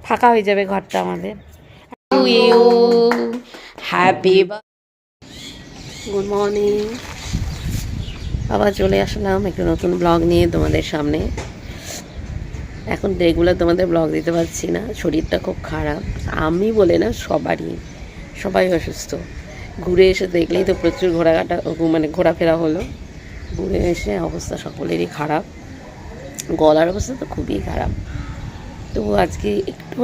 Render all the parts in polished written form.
ফাঁকা হয়ে যাবে ঘরটা আমাদের। Happy good morning. আবার চলে আসলাম একটা নতুন ব্লগ নিয়ে তোমাদের সামনে। এখন রেগুলার তোমাদের ব্লগ দিতে পারছি না, শরীরটা খুব খারাপ। আমি বলে না, সবাই অসুস্থ। ঘুরে এসে দেখলেই তো প্রচুর ঘোরাফেরা হলো। ঘুরে এসে অবস্থা সকলেরই খারাপ, গলার অবস্থা তো খুবই খারাপ। তো আজকে একটু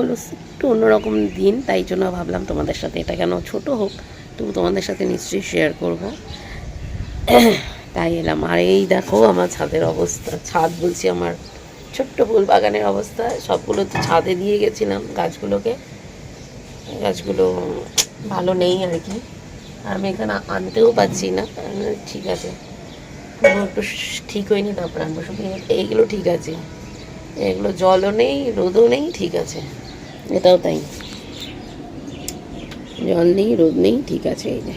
অন্যরকম দিন, তাই জন্য ভাবলাম তোমাদের সাথে, এটা কেন ছোট হোক তবু তোমাদের সাথে নিশ্চয়ই শেয়ার করব, তাই এলাম। আর এই দেখো আমার ছাদের অবস্থা, বলছি আমার ছোট্ট ফুল বাগানের অবস্থা। সবগুলো তো ছাদে দিয়ে গেছিলাম গাছগুলো ভালো নেই আর কি। আর আমি এখানে আনতেও পাচ্ছি না। ঠিক আছে, একটু ঠিক হয়নি, তারপর আনবো। সব এইগুলো ঠিক আছে, এগুলো জলও নেই, রোদও নেই, ঠিক আছে। এটাও তাই, জল নেই, রোদ নেই, ঠিক আছে। এই যে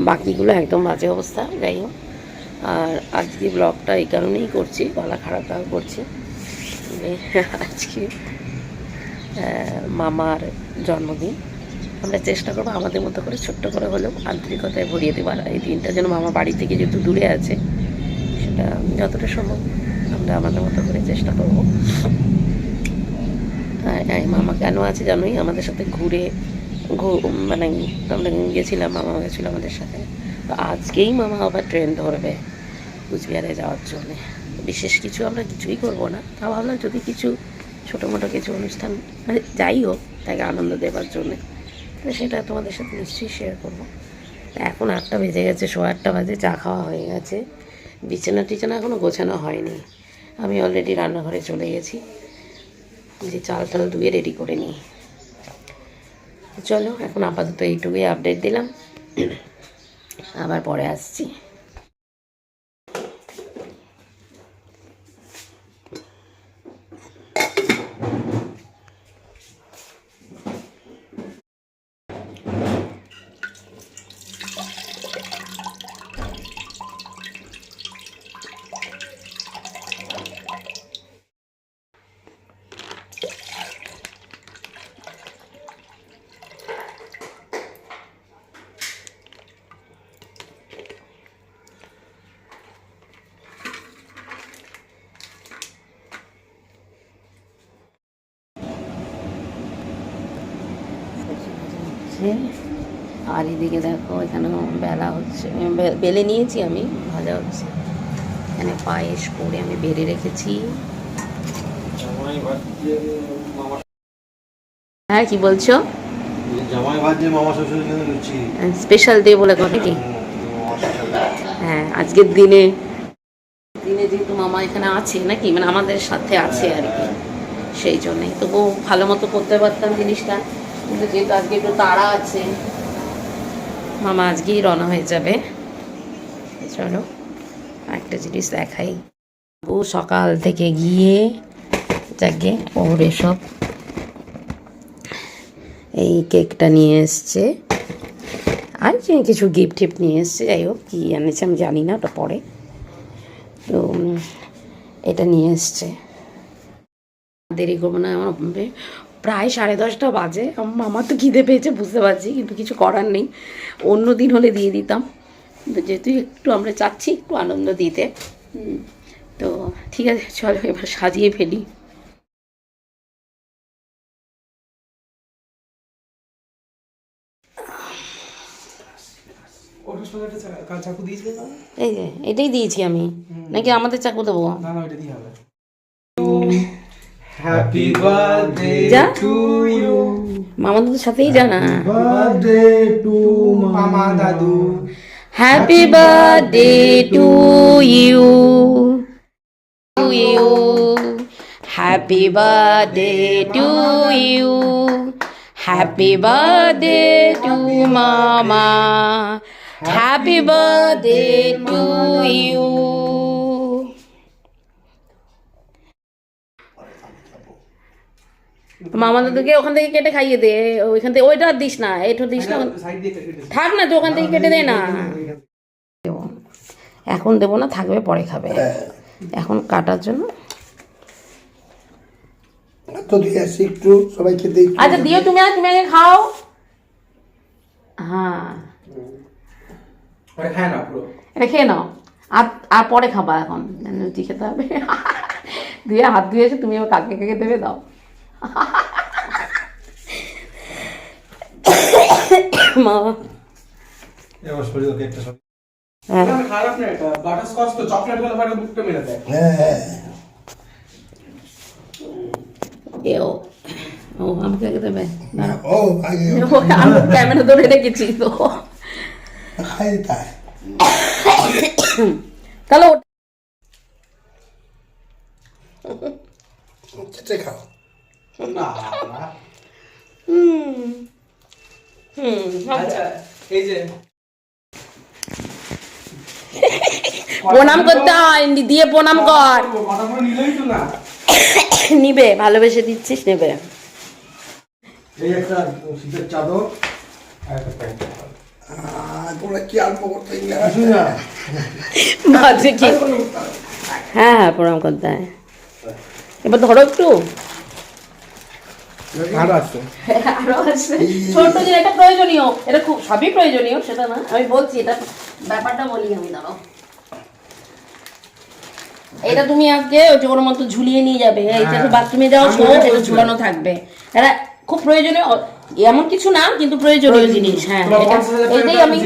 বাকিগুলো একদম বাজে অবস্থা। যাই হোক, আর আজকে ব্লগটা এই কারণেই করছি, গলা খারাপ করছি। আজকে মামার জন্মদিন। আমরা চেষ্টা করবো আমাদের মতো করে, ছোট্ট করে হলেও আন্তরিকতায় ভরিয়ে দেওয়ার। এই দিনটা যেন মামা বাড়ি থেকে যেহেতু দূরে আছে, সেটা যতটা সম্ভব আমরা আমাদের মতো করে চেষ্টা করবো। আর মামা কেন আছে জানোই, আমাদের সাথে আমরা গেছিলাম, মামা গেছিলো আমাদের সাথে। তো আজকেই মামা আবার ট্রেন ধরবে কুচবিহারে যাওয়ার জন্যে। বিশেষ কিছু আমরা কিছুই করবো না, তা ভাবলাম যদি কিছু ছোটো মোটো কিছু অনুষ্ঠান, যাই হোক, তাকে আনন্দ দেওয়ার জন্যে, তো সেটা তোমাদের সাথে নিশ্চয়ই শেয়ার করবো। তা এখন 8টা বেজে গেছে, 8:15 বাজে, চা খাওয়া হয়ে গেছে, বিছানা এখনও গোছানো হয়নি। আমি অলরেডি রান্নাঘরে চলে গেছি, যে চাল ধুয়ে রেডি করে নিই। চলো, এখন আপাতত এইটুকুই আপডেট দিলাম, আবার পরে আসছি। আর এদিকে দেখো, এখানে বেলা হচ্ছে, বেলে নিয়েছি আমি, ভাজা হচ্ছে। এখানে পায়েস করে আমি বেড়ে রেখেছি। হ্যাঁ, কি বলছো? স্পেশাল ডে বলে কথা কি? হ্যাঁ, আজকের দিনে যেহেতু মামা এখানে আছে নাকি, আমাদের সাথে আছে আর কি, সেই জন্যই। তবু ভালো মতো করতে পারতাম জিনিসটা, কিন্তু যেহেতু আজকে একটু তাড়া আছে, মামা আজকেই রওনা হয়ে যাবে। চলো একটা জিনিস দেখাই। ও সকাল থেকে গিয়ে যাকে ওরে সব এই কেকটা নিয়ে এসছে, আর কিছু গিফট নিয়ে এসছে। যাই হোক, কী এনেছে আমি জানি না, ওটা পরে। তো এটা নিয়ে এসছে, দেরি করবো না। আমার প্রায় 10:30 বাজে। আমার তো খিদে পেয়েছে বুঝতে পারছি, কিন্তু কিছু করার নেই। অন্য দিন হলে দিয়ে দিতাম, কিন্তু যেহেতু একটু আমরা চাচ্ছি একটু আনন্দ দিতে, তো ঠিক আছে, চলো এবার সাজিয়ে ফেলি। এই যে এটাই দিয়েছি আমি, নাকি আমাদের চাকু দেবো? Happy birthday to you. মামাদের সাথেই জানা। বার্থডে টু মামা দাদু। Happy birthday to you. Happy birthday to you. Happy birthday to মামা। Happy birthday to you. মামা দাদুকে ওখান থেকে কেটে খাইয়ে দে, ওইখান থেকে ওইটা দিস না, এটা দিস না, থাক না, তো ওখান থেকে কেটে দে না। এখন দেবো না, থাকবে পরে খাবে, এখন কাটার জন্য তো দিয়ে আসি একটু সবাই খেতে একটু। আচ্ছা দিও, তুমি আগে খাও। হ্যাঁ ওটা খায় না পুরো। এটা খেয়ে নাও, আর পরে খাবা, এখন রুটি খেতে হবে। দিয়ে হাত ধুয়েছে, তুমি আবার কাকে কাকে দেবে, দাও। মা এবার শরীর ওকে একটা শরীর হ্যাঁ না খারাপ না, এটা বাটারস্কচ তো চকলেট গুলো বাইরে মুখটা মেরে দেয়। হ্যাঁ এও ও আমাকে আগে দেবে না, ও আগে আমি ক্যামেরা ধরে রেখেছি তো। খাই তাই তাহলে চেটে খাও। না না। আচ্ছা এই যে প্রণাম করতে হয়, দিয়ে প্রণাম কর। কথা বলে নিলেই তো না। নিবে, ভালোবেসে দিচ্ছিস, নেবে। এই একটা শীতের চাদর আর একটা প্যান্ট। তোমরা কি অল্প করতে বাজে কি? হ্যাঁ হ্যাঁ প্রণাম করতে হয়। এবার ধরো একটু, আরো আছে আরো আছে ছোট যে এটা প্রয়োজনীয়, এটা খুব সবই প্রয়োজনীয় সেটা না, আমি বলছি এটা ব্যাপারটা বলি আমি, দাঁড়াও। এটা তুমি আজকে ওই যে ওর মতো ঝুলিয়ে নিয়ে যাবে, এটা তো বাথরুমে যাও, শো এটা ঝুলানো থাকবে, এটা খুব প্রয়োজনীয়, এমন কিছু না কিন্তু প্রয়োজনীয় জিনিস। হ্যাঁ এটাই আমি,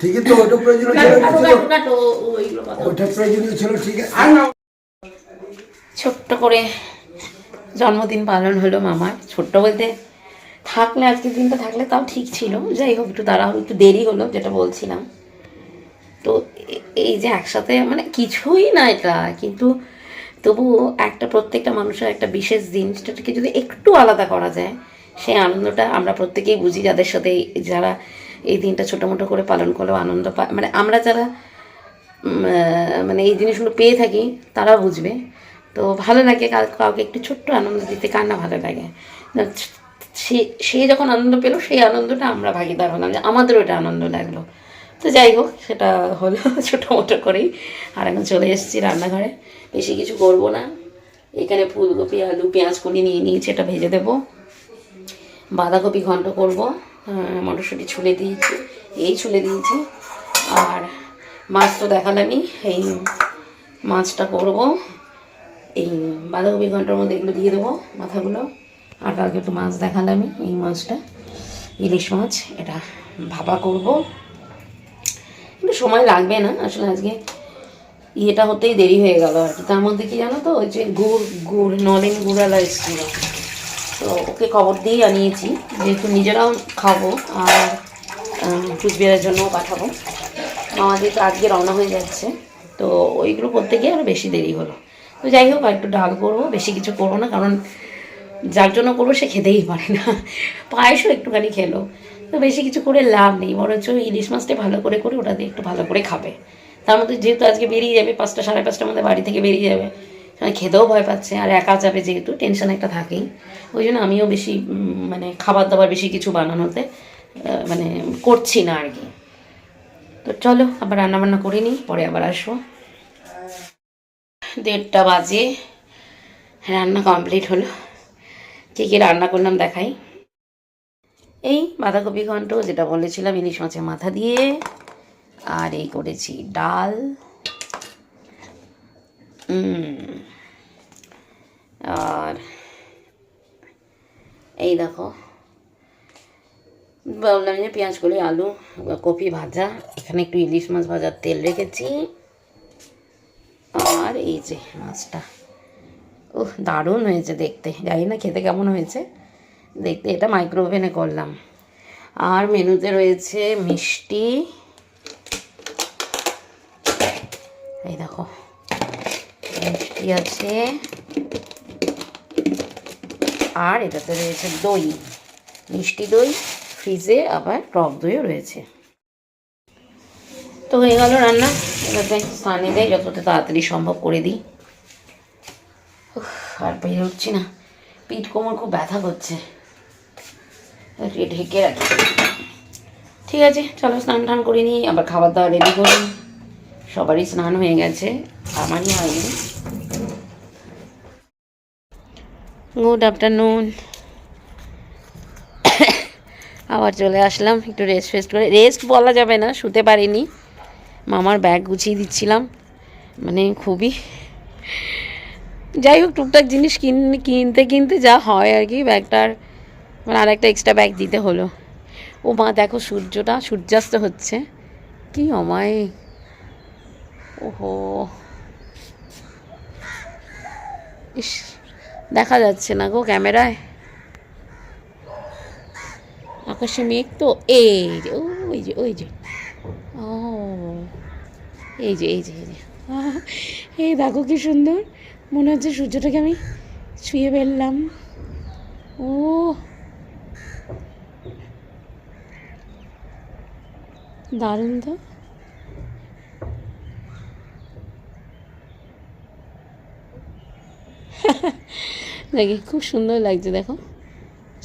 ঠিকই তো ওটা প্রয়োজনীয় ছিল, ওটা প্রয়োজনীয় ছিল, ঠিক আছে। ছোট্ট করে জন্মদিন পালন হলো মামার। ছোট্ট বলতে থাকলে আজকের দিনটা থাকলে তাও ঠিক ছিল, যাই হোক একটু তাড়াহুড়ো, একটু দেরি হলো যেটা বলছিলাম। তো এই যে একসাথে মানে কিছুই না এটা, কিন্তু তবুও একটা প্রত্যেকটা মানুষের একটা বিশেষ দিন, সেটাকে যদি একটু আলাদা করা যায়, সেই আনন্দটা আমরা প্রত্যেকেই বুঝি, যাদের সাথে যারা এই দিনটা ছোটো মোটো করে পালন করলেও আনন্দ পায়, মানে আমরা যারা মানে এই জিনিসগুলো পেয়ে থাকি তারা বুঝবে। তো ভালো লাগে কাউকে একটু ছোট্ট আনন্দ দিতে, কার না ভালো লাগে। সে যখন আনন্দ পেলো, সেই আনন্দটা আমরা ভাগিদার হলাম, যে আমাদেরও এটা আনন্দ লাগলো। তো যাই হোক সেটা হলো ছোটো মোটো করেই। আর এখন চলে এসেছি রান্নাঘরে, বেশি কিছু করবো না। এখানে ফুলকপি আলু পেঁয়াজ কুলি নিয়ে নিয়েছি, এটা ভেজে দেবো। বাঁধাকপি ঘন্ট করবো, মটরশুঁটি ছুলে দিয়েছি, এই ছুলে দিয়েছি। আর মাছ তো দেখালামই, এই মাছটা করব, এই বাঁধাকপি ঘন্টার মধ্যে এগুলো দিয়ে দেবো মাথাগুলো। আর কালকে একটু মাছ দেখালামই, এই মাছটা ইলিশ মাছ, এটা ভাপা করব। কিন্তু সময় লাগবে না আসলে, আজকে ইয়েটা হতেই দেরি হয়ে গেল আর কি। তার মধ্যে কি জানো তো, ওই যে গুড় নলেন গুড়ালা এসেছিল, তো ওকে খবর দিয়েই আনিয়েছি, যেহেতু নিজেরাও খাবো আর কুচবিহারের জন্যও পাঠাবো। আমাদের তো আজকে রওনা হয়ে যাচ্ছে, তো ওইগুলো করতে গিয়ে আরও বেশি দেরি হলো। তো যাই হোক, আর একটু ডাল করবো, বেশি কিছু করবো না, কারণ যার জন্য করবো সে খেতেই পারে না, পায়েসও একটুখানি খেলো, তো বেশি কিছু করে লাভ নেই। বরঞ্চ ইলিশ মাছটা ভালো করে ওটা দিয়ে একটু ভালো করে খাবে। তার মধ্যে যেহেতু আজকে বেরিয়ে যাবে 5টা সাড়ে 5টার মধ্যে বাড়ি থেকে বেরিয়ে যাবে, খেতেও ভয় পাচ্ছে, আর একা যাবে যেহেতু টেনশন একটা থাকেই। ওই জন্য আমিও বেশি মানে খাবার দাবার বেশি কিছু বানানোতে মানে করছি না আর কি। তো চলো আবার রান্নাবান্না করে নিই, পরে আবার আসবো। 1:30 বাজে, রান্না কমপ্লিট হলো। কী কী রান্না করলাম দেখাই। এই বাঁধাকপি ঘন্ট যেটা বলেছিলাম, ইলিশ মাছের মাথা দিয়ে, আর এই করেছি ডাল, আর এই দেখো বললাম যে পেঁয়াজ কলি আলু কপি ভাজা, এখানে একটু ইলিশ মাছ ভাজার তেল রেখেছি, আর এই যে মাছটা, দারুণ হয়েছে দেখতে, জানি না খেতে কেমন হয়েছে দেখতে, এটা মাইক্রো ওভেনে করলাম। আর মেনুতে রয়েছে মিষ্টি, এই দেখো মিষ্টি আছে, আর এটাতে রয়েছে দই, মিষ্টি দই, ফ্রিজে আবার টক দইও রয়েছে। তো হয়ে গেল রান্না, এবার স্নানে দেয় যতটা তাড়াতাড়ি সম্ভব করে দিই। আর পেয়ে উঠছি না, পিঠ কোমর খুব ব্যথা করছে, ঢেকে রাখি। ঠিক আছে চলো স্নান টান করে নিই, আবার খাবার দাবার রেডি করি। সবারই স্নান হয়ে গেছে, আমারই হয়নি। Good afternoon. আবার চলে আসলাম একটু রেস্ট করে। রেস্ট বলা যাবে না, শুতে পারিনি। মামার ব্যাগ গুছিয়ে দিচ্ছিলাম, মানে খুবই, যাই হোক টুকটাক জিনিস কিনতে যা হয় আর কি, ব্যাগটার মানে আর একটা এক্সট্রা ব্যাগ দিতে হলো। ও মা দেখো সূর্যাস্ত হচ্ছে, কি অমায়, ওহো ইস, দেখা যাচ্ছে না গো ক্যামেরায়, আকাশে মেঘ তো, এই যে ওই যে ও এই যে এই দেখো কি সুন্দর, মনে হচ্ছে সূর্যটাকে আমি ছুঁয়ে ফেললাম। ও দারুণ তো। দেখি খুব সুন্দর লাগছে, দেখো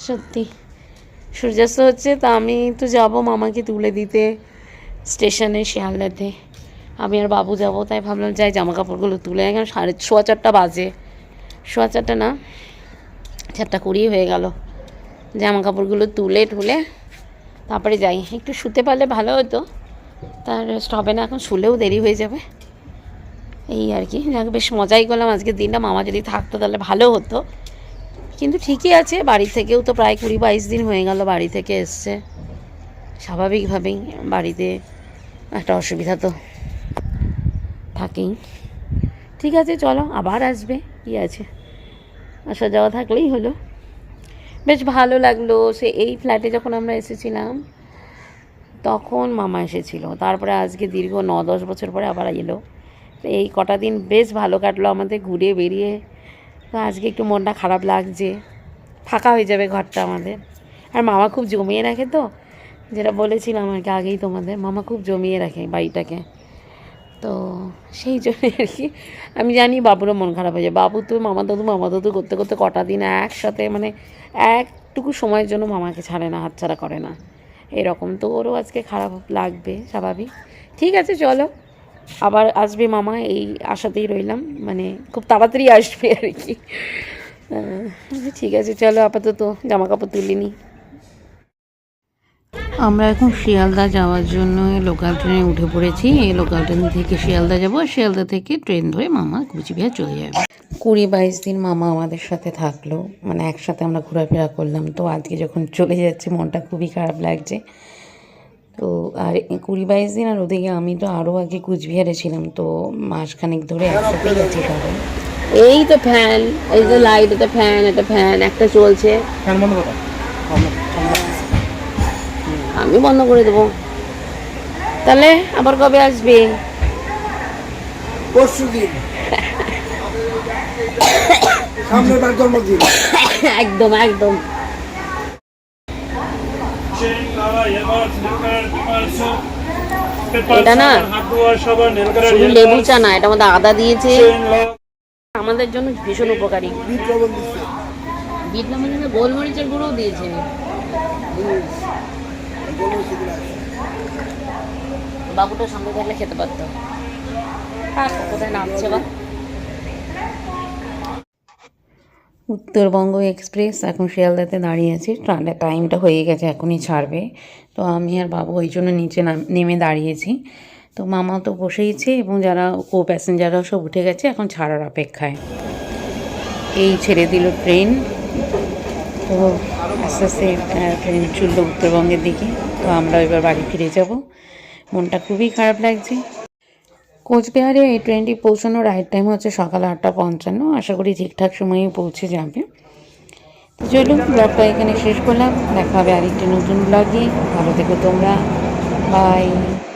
সত্যি সূর্যাস্ত হচ্ছে। তা আমি তো যাবো মামাকে তুলে দিতে স্টেশনে শিয়ালদাতে, আমি আর বাবু যাব, তাই ভাবলাম যাই জামা কাপড়গুলো তুলে। এখন 4:15 বাজে, 4:15 না 4:20 হয়ে গেল। জামা কাপড়গুলো তুলে তারপরে যাই, একটু শুতে পারলে ভালো হতো, তার রেস্ট হবে না, এখন শুলেও দেরি হয়ে যাবে, এই আর কি। বেশ মজাই করলাম আজকের দিনটা, মামা যদি থাকতো তাহলে ভালো হতো, কিন্তু ঠিকই আছে। বাড়ি থেকেও তো প্রায় 20-22 দিন হয়ে গেল বাড়ি থেকে এসছে, স্বাভাবিকভাবেই বাড়িতে একটা অসুবিধা তো থাকেই। ঠিক আছে চলো, আবার আসবে, কি আছে, আসা যাওয়া থাকলেই হলো। বেশ ভালো লাগলো। সে এই ফ্ল্যাটে যখন আমরা এসেছিলাম তখন মামা এসেছিল, তারপরে আজকে দীর্ঘ 9-10 বছর পরে আবার এলো। তো এই কটা দিন বেশ ভালো কাটলো আমাদের ঘুরে বেরিয়ে। তো আজকে একটু মনটা খারাপ লাগছে, ফাঁকা হয়ে যাবে ঘরটা আমাদের। আর মামা খুব জমিয়ে রাখে তো, যেটা বলেছিলাম আর কি আগেই তোমাদের, মামা খুব জমিয়ে রাখে বাড়িটাকে। তো সেই জন্য আর কি, আমি জানি বাবুরও মন খারাপ হয়ে যায়। বাবু তো মামা দাদু করতে করতে কটা দিন একসাথে, মানে একটুকু সময়ের জন্য মামাকে ছাড়ে না, হাতছাড়া করে না, এরকম। তো ওরও আজকে খারাপ লাগবে, স্বাভাবিক। ঠিক আছে চলো, আবার আসবে মামা, এই আশাতেই রইলাম, মানে খুব তাড়াতাড়ি আসবে আর কি। ঠিক আছে চলো, আপাতত জামা কাপড় তুলে নিই। আমরা এখন শিয়ালদা যাওয়ার জন্য লোকাল ট্রেনে উঠে পড়েছি। এই লোকাল ট্রেন থেকে শিয়ালদা যাবো, শিয়ালদা থেকে ট্রেন ধরে মামা কুচবিহার চলে যাবে। 20-22 দিন মামা আমাদের সাথে থাকলো, মানে একসাথে আমরা ঘোরাফেরা করলাম। তো আজকে যখন চলে যাচ্ছে মনটা খুবই খারাপ লাগছে। তো আর 20-22 দিন, আর ওদিকে আমি তো আরও আগে কুচবিহারে ছিলাম, তো মাসখানেক ধরে একসাথেই গেছি সবাই। এই তো ফ্যান, এই যে লাইট, এটা ফ্যান একটা চলছে, ফ্যান বন্ধ করো, আমি বন্ধ করে দেবো। তাহলে আবার কবে আসবে? পরশুদিন, সামনের বার জন্মদিন। একদম এটা না শুধু লেবু চা না, এটার মধ্যে আদা দিয়েছে, আমাদের জন্য ভীষণ উপকারী। বিট লবণ দিয়েছে, গোলমরিচের গুঁড়োও দিয়েছে। বাবুটা সামনে থাকলে খেতে পারতো। কোথায় নামছে বা? উত্তরবঙ্গ এক্সপ্রেস এখন শিয়ালদাতে দাঁড়িয়ে আছি, টাইমটা হয়ে গেছে, এখনই ছাড়বে। তো আমি আর বাবু ওই জন্য নিচে নেমে দাঁড়িয়েছি। তো মামা তো বসেইছে এবং যারা কো প্যাসেঞ্জাররাও সব উঠে গেছে, এখন ছাড়ার অপেক্ষায়। এই ছেড়ে দিল ট্রেন। তো আস্তে আস্তে ট্রেন চলল উত্তরবঙ্গের দিকে। তো আমরা এবার বাড়ি ফিরে যাব, মনটা খুবই খারাপ লাগছে। কোচবিহারে এই ট্রেনটি পৌঁছানোর রাইট টাইম হচ্ছে সকাল 8:55। আশা করি ঠিকঠাক সময়ে পৌঁছে যাবে। তো চলুন, ব্লগটা এখানে শেষ করলাম, দেখা হবে আরেকটি নতুন ব্লগে। ভালো থেকো তোমরা, বাই।